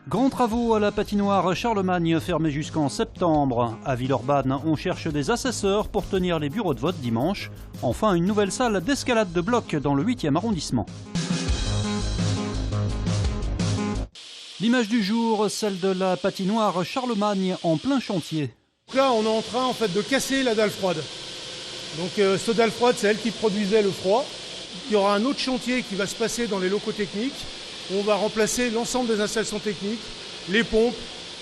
Grands travaux à la patinoire Charlemagne, fermée jusqu'en septembre. À Villeurbanne, on cherche des assesseurs pour tenir les bureaux de vote dimanche. Enfin, une nouvelle salle d'escalade de bloc dans le 8e arrondissement. L'image du jour, celle de la patinoire Charlemagne en plein chantier. Là, on est en train de casser la dalle froide. Donc cette dalle froide, c'est elle qui produisait le froid. Il y aura un autre chantier qui va se passer dans les locaux techniques. On va remplacer l'ensemble des installations techniques, les pompes,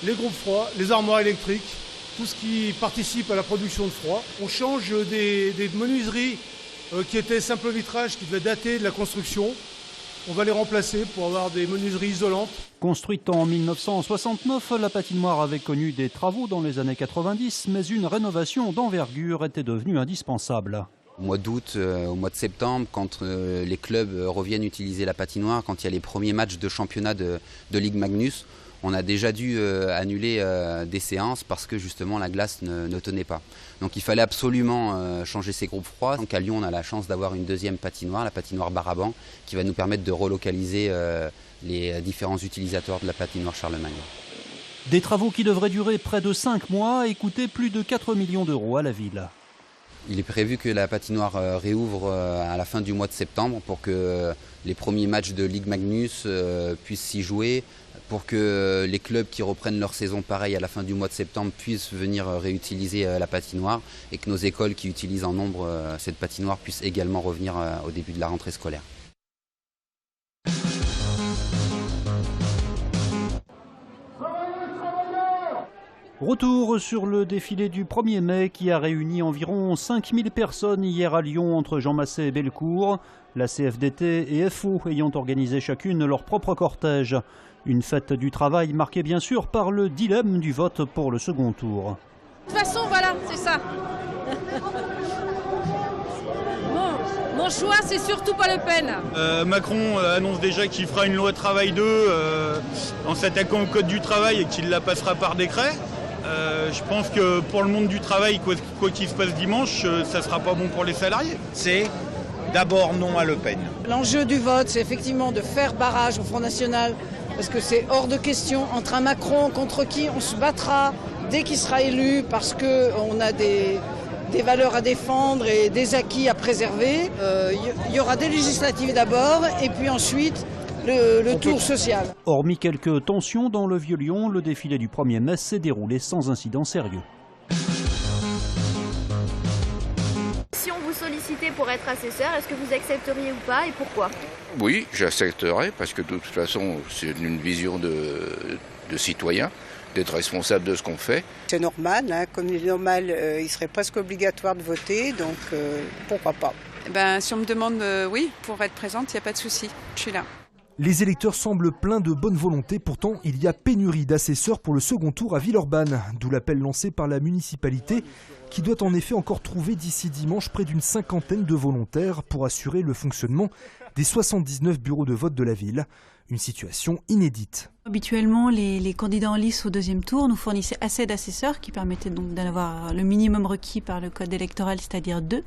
les groupes froids, les armoires électriques, tout ce qui participe à la production de froid. On change des menuiseries qui étaient simple vitrage, qui devaient dater de la construction. On va les remplacer pour avoir des menuiseries isolantes. Construite en 1969, la patinoire avait connu des travaux dans les années 90, mais une rénovation d'envergure était devenue indispensable. Au mois d'août, au mois de septembre, quand les clubs reviennent utiliser la patinoire, quand il y a les premiers matchs de championnat de Ligue Magnus, on a déjà dû annuler des séances parce que justement la glace ne tenait pas. Donc il fallait absolument changer ces groupes froids. Donc à Lyon, on a la chance d'avoir une deuxième patinoire, la patinoire Baraban, qui va nous permettre de relocaliser les différents utilisateurs de la patinoire Charlemagne. Des travaux qui devraient durer près de 5 mois et coûter plus de 4 millions d'euros à la ville. Il est prévu que la patinoire réouvre à la fin du mois de septembre pour que les premiers matchs de Ligue Magnus puissent s'y jouer, pour que les clubs qui reprennent leur saison pareil à la fin du mois de septembre puissent venir réutiliser la patinoire et que nos écoles qui utilisent en nombre cette patinoire puissent également revenir au début de la rentrée scolaire. Retour sur le défilé du 1er mai qui a réuni environ 5000 personnes hier à Lyon entre Jean Massé et Bellecour. La CFDT et FO ayant organisé chacune leur propre cortège. Une fête du travail marquée bien sûr par le dilemme du vote pour le second tour. De toute façon, voilà, c'est ça. Mon choix, c'est surtout pas Le Pen. Macron annonce déjà qu'il fera une loi travail 2 en s'attaquant au code du travail et qu'il la passera par décret. Je pense que pour le monde du travail, quoi qu'il se passe dimanche, ça ne sera pas bon pour les salariés. C'est d'abord non à Le Pen. L'enjeu du vote, c'est effectivement de faire barrage au Front National, parce que c'est hors de question entre un Macron contre qui on se battra dès qu'il sera élu, parce qu'on a des valeurs à défendre et des acquis à préserver. Il y aura des législatives d'abord, et puis ensuite le tour social. Hormis quelques tensions dans le Vieux-Lyon, le défilé du 1er mai s'est déroulé sans incident sérieux. Si on vous sollicitait pour être assesseur, est-ce que vous accepteriez ou pas et pourquoi? Oui, j'accepterais parce que de toute façon, c'est une vision de citoyen, d'être responsable de ce qu'on fait. C'est normal, hein, comme il est normal, il serait presque obligatoire de voter, donc pourquoi pas? Si on me demande oui, pour être présente, il n'y a pas de souci, je suis là. Les électeurs semblent pleins de bonne volonté, pourtant il y a pénurie d'assesseurs pour le second tour à Villeurbanne, d'où l'appel lancé par la municipalité qui doit en effet encore trouver d'ici dimanche près d'une 50aine de volontaires pour assurer le fonctionnement des 79 bureaux de vote de la ville. Une situation inédite. Habituellement, les candidats en lice au deuxième tour nous fournissaient assez d'assesseurs qui permettaient donc d'avoir le minimum requis par le code électoral, c'est-à-dire 2.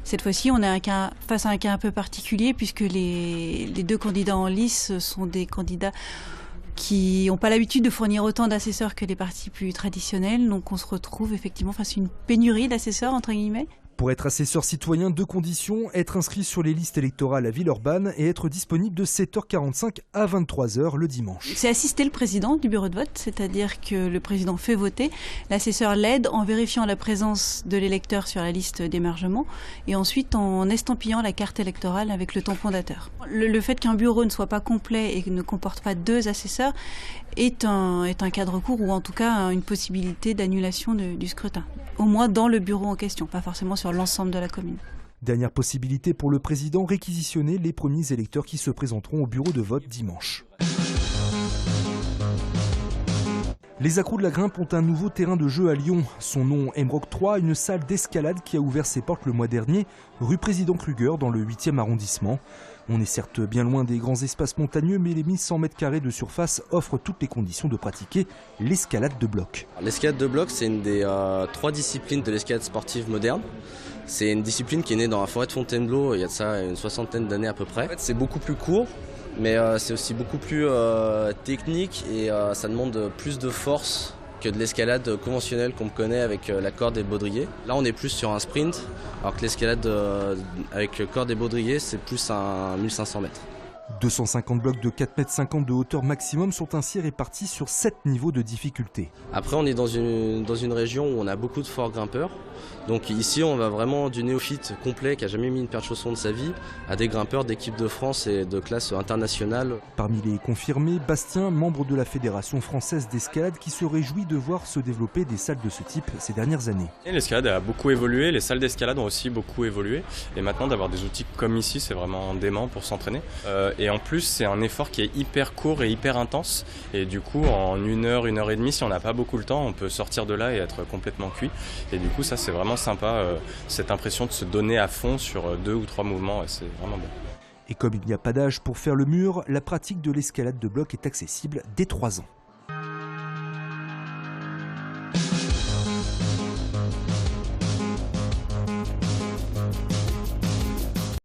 Cette fois-ci, on est face à un cas un peu particulier puisque les 2 candidats en lice sont des candidats qui n'ont pas l'habitude de fournir autant d'assesseurs que les partis plus traditionnels. Donc on se retrouve effectivement face à une pénurie d'assesseurs, entre guillemets. Pour être assesseur citoyen, 2 conditions, être inscrit sur les listes électorales à Villeurbanne et être disponible de 7h45 à 23h le dimanche. C'est assister le président du bureau de vote, c'est-à-dire que le président fait voter, l'assesseur l'aide en vérifiant la présence de l'électeur sur la liste d'émargement et ensuite en estampillant la carte électorale avec le tampondateur. Le fait qu'un bureau ne soit pas complet et ne comporte pas 2 assesseurs est un cas de recours ou en tout cas une possibilité d'annulation du scrutin. Au moins dans le bureau en question, pas forcément sur l'ensemble de la commune. Dernière possibilité pour le président, réquisitionner les premiers électeurs qui se présenteront au bureau de vote dimanche. Les accros de la grimpe ont un nouveau terrain de jeu à Lyon. Son nom, Emrock 3, une salle d'escalade qui a ouvert ses portes le mois dernier, rue Président Kruger dans le 8e arrondissement. On est certes bien loin des grands espaces montagneux, mais les 1100 mètres carrés de surface offrent toutes les conditions de pratiquer l'escalade de bloc. L'escalade de bloc, c'est une des 3 disciplines de l'escalade sportive moderne. C'est une discipline qui est née dans la forêt de Fontainebleau il y a de ça une 60aine d'années à peu près. En fait, c'est beaucoup plus court, mais c'est aussi beaucoup plus technique et ça demande plus de force que de l'escalade conventionnelle qu'on connaît avec la corde et le baudrier. Là on est plus sur un sprint, alors que l'escalade avec corde et baudrier c'est plus un 1500 mètres. 250 blocs de 4,50 m de hauteur maximum sont ainsi répartis sur 7 niveaux de difficulté. Après on est dans une région où on a beaucoup de forts grimpeurs. Donc ici on va vraiment du néophyte complet qui n'a jamais mis une paire de chaussons de sa vie à des grimpeurs d'équipe de France et de classe internationale. Parmi les confirmés, Bastien, membre de la Fédération française d'escalade, qui se réjouit de voir se développer des salles de ce type ces dernières années. L'escalade a beaucoup évolué, les salles d'escalade ont aussi beaucoup évolué et maintenant d'avoir des outils comme ici c'est vraiment dément pour s'entraîner. Et en plus c'est un effort qui est hyper court et hyper intense et du coup en 1 heure, 1 heure et demie, si on n'a pas beaucoup le temps, on peut sortir de là et être complètement cuit. Et du coup ça c'est vraiment sympa, cette impression de se donner à fond sur 2 ou 3 mouvements, c'est vraiment bon. Et comme il n'y a pas d'âge pour faire le mur, la pratique de l'escalade de bloc est accessible dès 3 ans.